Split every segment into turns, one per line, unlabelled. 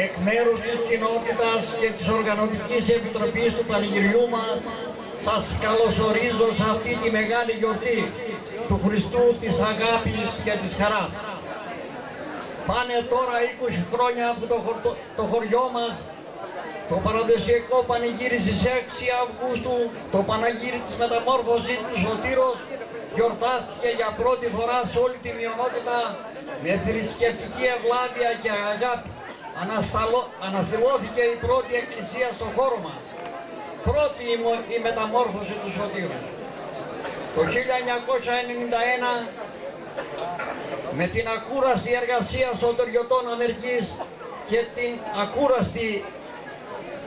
Εκ μέρους της κοινότητας και της Οργανωτικής Επιτροπής του Πανηγυριού μας σας καλωσορίζω σε αυτή τη μεγάλη γιορτή του Χριστού της αγάπης και της χαράς. Πάνε τώρα 20 χρόνια που το χωριό μας το παραδοσιακό πανηγύρι στις 6 Αυγούστου, το Παναγύρι της Μεταμόρφωσης του Σωτήρος, γιορτάστηκε για πρώτη φορά σε όλη τη μειονότητα με θρησκευτική ευλάβεια και αγάπη. Αναστηλώθηκε η πρώτη εκκλησία στον χώρο μας. Πρώτη η μεταμόρφωση του Σωτήρου. Το 1991 με την ακούραστη εργασία σωτηριωτών ανεργής και την ακούραστη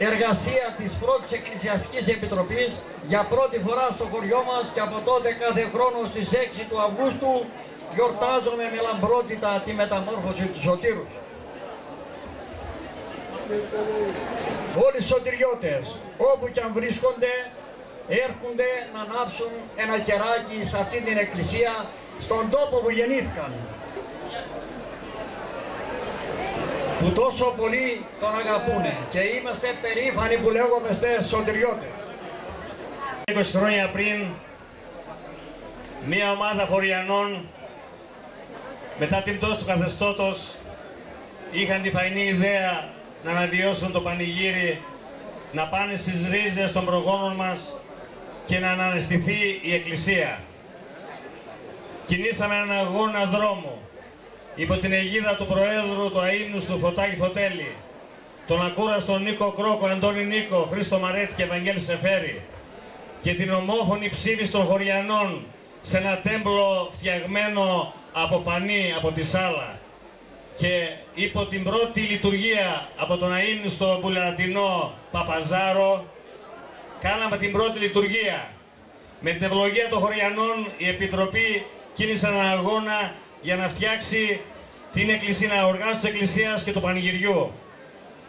εργασία της πρώτης Εκκλησιαστικής Επιτροπής για πρώτη φορά στο χωριό μας και από τότε κάθε χρόνο στις 6 του Αυγούστου γιορτάζουμε με λαμπρότητα τη μεταμόρφωση του Σωτήρου. Όλοι οι σωτηριώτες, όπου και αν βρίσκονται, έρχονται να ανάψουν ένα κεράκι σε αυτή την εκκλησία, στον τόπο που γεννήθηκαν, που τόσο πολύ τον αγαπούνε και είμαστε περήφανοι που λέγομαστε σωτηριώτες.
20 χρόνια πριν, μία ομάδα χωριανών, μετά την πτώση του καθεστώτος, είχαν τη φαϊνή ιδέα να αναβιώσουν το πανηγύρι, να πάνε στις ρίζες των προγόνων μας και να αναστηθεί η Εκκλησία. Κινήσαμε έναν αγώνα δρόμου υπό την αιγίδα του Προέδρου του Αείμνηστου Φωτάκη Φωτέλη, τον ακούραστο Νίκο Κρόκο, Αντώνη Νίκο, Χρήστο Μαρέτη και Ευαγγέλη Σεφέρη και την ομόφωνη ψήφιση των χωριανών σε ένα τέμπλο φτιαγμένο από πανί, από τη Σάλα, και υπό την πρώτη λειτουργία από τον αείμνηστο Μπουλαρατινό Παπαζάρο κάναμε την πρώτη λειτουργία. Με την ευλογία των χωριανών η Επιτροπή κίνησε έναν αγώνα για να φτιάξει την εκκλησία, να οργάνωση της Εκκλησίας και του Πανηγυριού.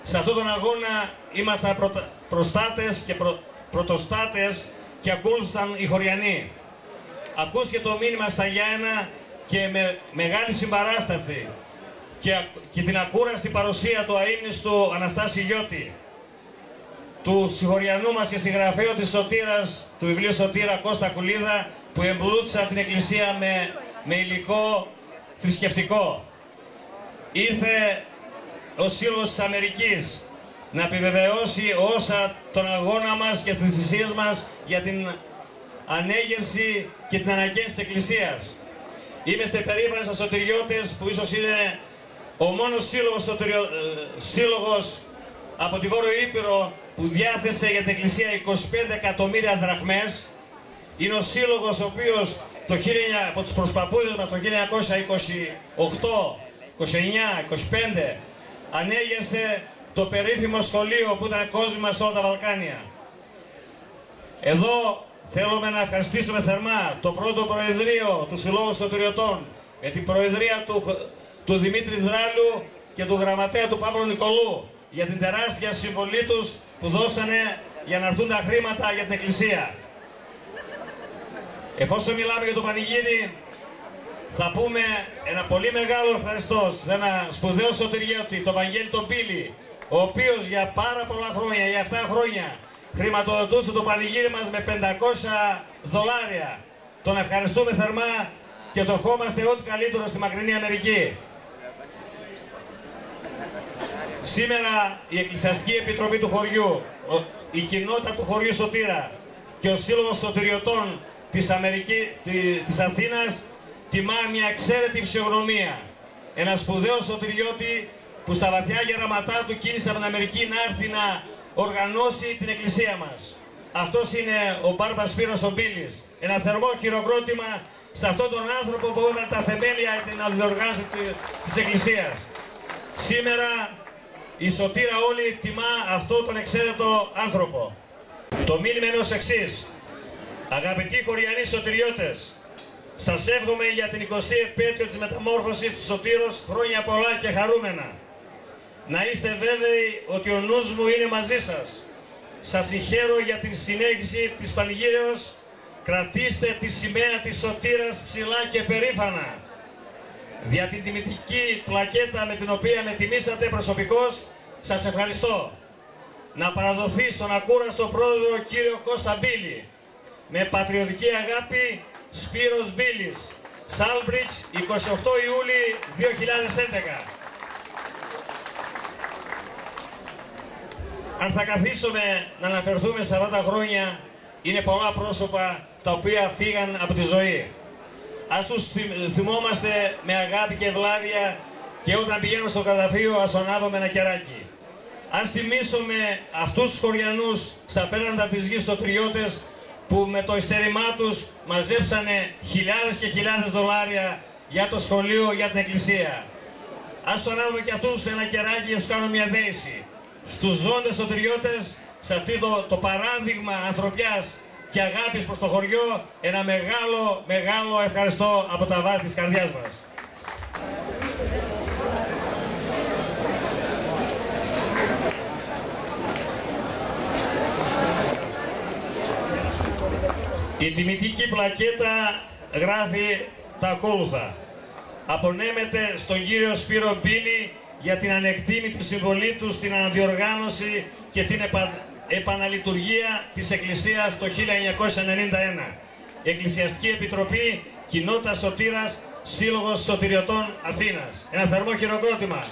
Σε αυτόν τον αγώνα ήμασταν προστάτες και πρωτοστάτες και ακολούθησαν οι χωριανοί. Ακούστηκε το μήνυμα στα Γιάννα και με μεγάλη συμπαράσταση και την ακούραστη παρουσία του αείμνηστου Αναστάση Γιώτη. του συγχωριανού μας και συγγραφέου της Σωτήρας, του βιβλίου Σωτήρα Κώστα Κουλίδα, που εμπλούτησαν την Εκκλησία με υλικό θρησκευτικό. Ήρθε ο Σύλλογος της Αμερικής να επιβεβαιώσει όσα τον αγώνα μας και τις θυσίες μας για την ανέγερση και την ανακαίνιση της Εκκλησίας. Είμαστε περήφανοι σαν σωτηριώτες που ίσως είναι ο μόνος σύλλογος από τη Βόρειο Ήπειρο που διάθεσε για την Εκκλησία 25 εκατομμύρια δραχμές. Είναι ο σύλλογος ο οποίος από τους προσπαπούδες μας το 1928, 29, 25 ανέγερσε το περίφημο σχολείο που ήταν κόσμημα σε όλα τα Βαλκάνια. Εδώ θέλουμε να ευχαριστήσουμε θερμά το πρώτο Προεδρείο του Συλλόγου Σωτηριωτών με την Προεδρία του Δημήτρη Δράλου και του Γραμματέα του Παύλου Νικολού για την τεράστια συμβολή τους που δώσανε για να έρθουν τα χρήματα για την Εκκλησία. Εφόσον μιλάμε για το πανηγύρι, θα πούμε ένα πολύ μεγάλο ευχαριστώ σε ένα σπουδαίο σωτηριώτη, τον Βαγγέλη τον Πύλη, ο οποίος για πάρα πολλά χρόνια, για 7 χρόνια, χρηματοδοτούσε το πανηγύρι μας με $500. Τον ευχαριστούμε θερμά και το ευχόμαστε ό,τι καλύτερο στη μακρινή Αμερική. Σήμερα η Εκκλησιαστική Επιτροπή του χωριού, η κοινότητα του χωριού Σωτήρα και ο Σύλλογος Σωτηριωτών της Αθήνας τιμά μια εξαίρετη φυσιογνωμία. Ένα σπουδαίο σωτηριώτη που στα βαθιά γεραματά του κίνησε από την Αμερική να έρθει να οργανώσει την Εκκλησία μας. Αυτός είναι ο Μπάρμπας Σπύρος ο Μπίλης. Ένα θερμό χειροκρότημα σε αυτόν τον άνθρωπο που έβαλε τα θεμέλια για την διοργάνωση της Εκκλησίας. Σήμερα η Σωτήρα όλη τιμά αυτόν τον εξαίρετο άνθρωπο. Το μήνυμα είναι ως εξής. Αγαπητοί χωριανοί σωτηριώτες, σας εύχομαι για την 20η επέτειο της μεταμόρφωσης του Σωτήρος χρόνια πολλά και χαρούμενα. Να είστε βέβαιοι ότι ο νους μου είναι μαζί σας. Σας συγχαίρω για την συνέχιση της πανηγύρεως. Κρατήστε τη σημαία της Σωτήρας ψηλά και περήφανα. Δια την τιμητική πλακέτα με την οποία με τιμήσατε προσωπικώς, σας ευχαριστώ. Να παραδοθεί στον ακούραστο πρόεδρο κύριο Κώστα Μπίλη. Με πατριωτική αγάπη, Σπύρος Μπίλης, Σάλμπριτζ, 28 Ιούλη 2011. Αν θα καθίσουμε να αναφερθούμε σε αυτά τα χρόνια, είναι πολλά πρόσωπα τα οποία φύγαν από τη ζωή. Ας τους θυμόμαστε με αγάπη και ευλάβεια και όταν πηγαίνουμε στο καταφύγιο ας ανάβουμε ένα κεράκι. Ας τιμήσουμε αυτούς τους χωριανούς στα πέραντα της γης σωτηριώτες που με το ειστερημά τους μαζέψανε χιλιάδες και χιλιάδες $, για το σχολείο, για την Εκκλησία. Ας τους ανάβουμε και αυτούς ένα κεράκι και τους κάνουμε μια δέηση. Στους ζώντες σωτηριώτες, σε αυτό το παράδειγμα ανθρωπιάς και αγάπης προς το χωριό, ένα μεγάλο ευχαριστώ από τα βάθη της καρδιάς μας. Η τιμητική πλακέτα γράφει τα ακόλουθα. Απονέμεται στον κύριο Σπύρο Μπίλη για την ανεκτήμητη συμβολή του στην αναδιοργάνωση και την επαναλειτουργία της Εκκλησίας το 1991. Εκκλησιαστική Επιτροπή, Κοινότητα Σωτήρας, Σύλλογος Σωτηριωτών Αθήνας. Ένα θερμό χειροκρότημα.